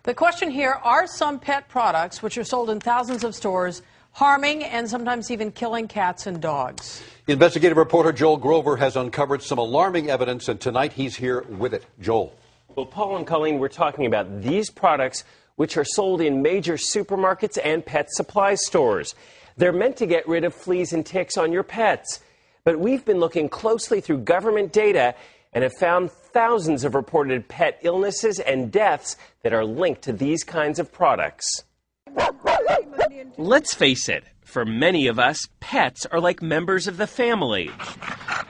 The question here, are some pet products, which are sold in thousands of stores, harming and sometimes even killing cats and dogs? Investigative reporter Joel Grover has uncovered some alarming evidence, and tonight he's here with it. Joel. Well, Paul and Colleen, we're talking about these products which are sold in major supermarkets and pet supply stores. They're meant to get rid of fleas and ticks on your pets. But we've been looking closely through government data and have found thousands of reported pet illnesses and deaths that are linked to these kinds of products. Let's face it, for many of us, pets are like members of the family,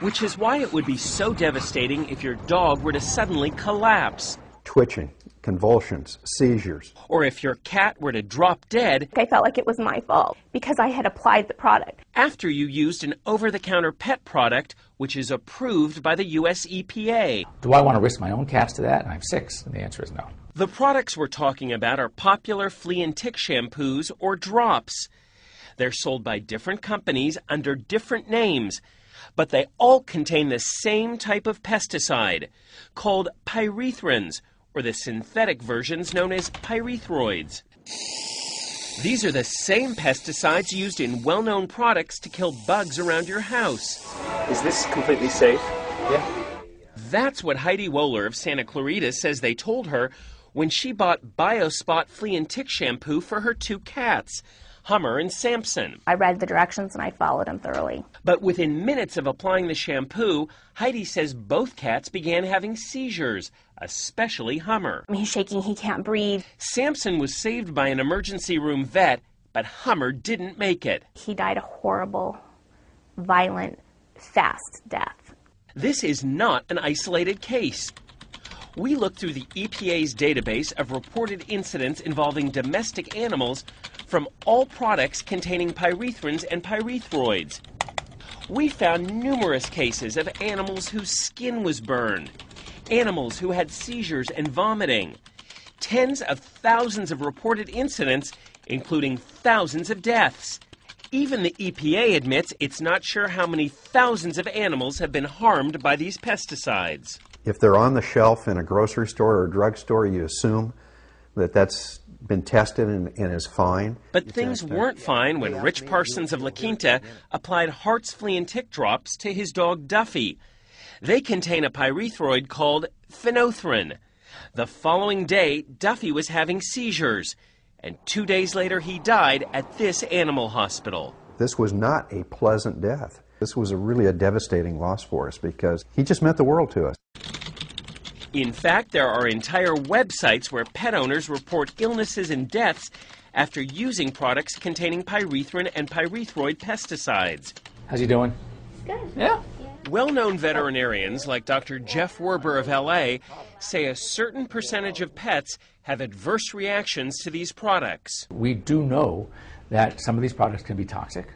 which is why it would be so devastating if your dog were to suddenly collapse. Twitching, convulsions, seizures. Or if your cat were to drop dead. I felt like it was my fault because I had applied the product. After you used an over-the-counter pet product, which is approved by the U.S. EPA. Do I want to risk my own cats to that? And I have 6, and the answer is no. The products we're talking about are popular flea and tick shampoos or drops. They're sold by different companies under different names, but they all contain the same type of pesticide called pyrethrins, or the synthetic versions known as pyrethroids. These are the same pesticides used in well-known products to kill bugs around your house. Is this completely safe? Yeah. That's what Heidi Wohler of Santa Clarita says they told her when she bought BioSpot flea and tick shampoo for her 2 cats, Hummer and Samson. I read the directions and I followed them thoroughly. But within minutes of applying the shampoo, Heidi says both cats began having seizures, especially Hummer. He's shaking, he can't breathe. Samson was saved by an emergency room vet, but Hummer didn't make it. He died a horrible, violent, fast death. This is not an isolated case. We looked through the EPA's database of reported incidents involving domestic animals from all products containing pyrethrins and pyrethroids. We found numerous cases of animals whose skin was burned, animals who had seizures and vomiting, tens of thousands of reported incidents, including thousands of deaths. Even the EPA admits it's not sure how many thousands of animals have been harmed by these pesticides. If they're on the shelf in a grocery store or a drugstore, you assume that that's been tested and is fine. But things weren't fine when Rich Parsons of La Quinta applied Hart's flea and tick drops to his dog Duffy. They contain a pyrethroid called phenolphthalein. The following day, Duffy was having seizures, and 2 days later he died at this animal hospital. This was not a pleasant death. This was really a devastating loss for us because he just meant the world to us. In fact, there are entire websites where pet owners report illnesses and deaths after using products containing pyrethrin and pyrethroid pesticides. How's he doing? Good. Yeah. Well-known veterinarians like Dr. Jeff Werber of LA say a certain percentage of pets have adverse reactions to these products. We do know that some of these products can be toxic.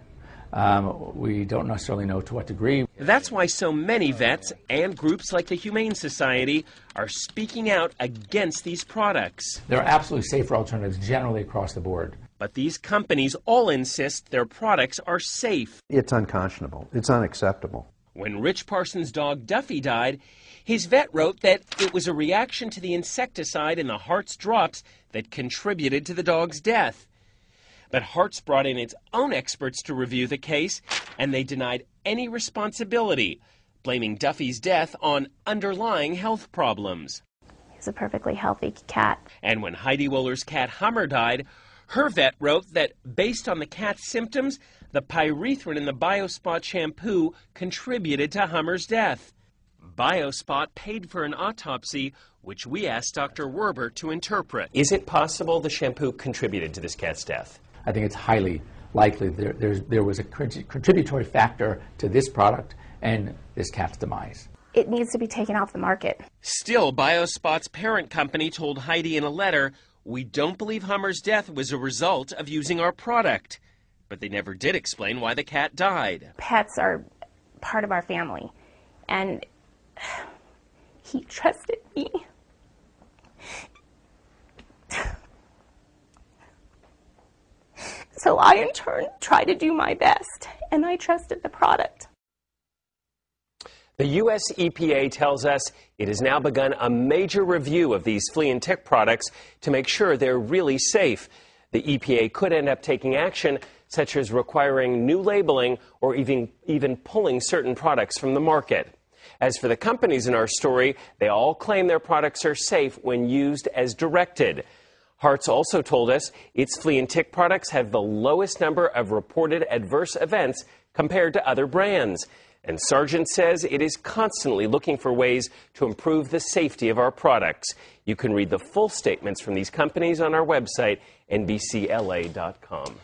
We don't necessarily know to what degree. That's why so many vets and groups like the Humane Society are speaking out against these products. There are absolutely safer alternatives generally across the board. But these companies all insist their products are safe. It's unconscionable. It's unacceptable. When Rich Parsons' dog Duffy died, his vet wrote that it was a reaction to the insecticide in the Hart's drops that contributed to the dog's death. But Hart's brought in its own experts to review the case, and they denied any responsibility, blaming Duffy's death on underlying health problems. He's a perfectly healthy cat. And when Heidi Wohler's cat Hummer died, her vet wrote that based on the cat's symptoms, the pyrethrin in the BioSpot shampoo contributed to Hummer's death. BioSpot paid for an autopsy, which we asked Dr. Werber to interpret. Is it possible the shampoo contributed to this cat's death? I think it's highly likely there was a contributory factor to this product and this cat's demise. It needs to be taken off the market. Still, BioSpot's parent company told Heidi in a letter, "We don't believe Hummer's death was a result of using our product." But they never did explain why the cat died. Pets are part of our family, and he trusted me. So I, in turn, tried to do my best, and I trusted the product. The U.S. EPA tells us it has now begun a major review of these flea and tick products to make sure they're really safe. The EPA could end up taking action, such as requiring new labeling or even pulling certain products from the market. As for the companies in our story, they all claim their products are safe when used as directed. Hartz also told us its flea and tick products have the lowest number of reported adverse events compared to other brands. And Sargent says it is constantly looking for ways to improve the safety of our products. You can read the full statements from these companies on our website, NBCLA.com.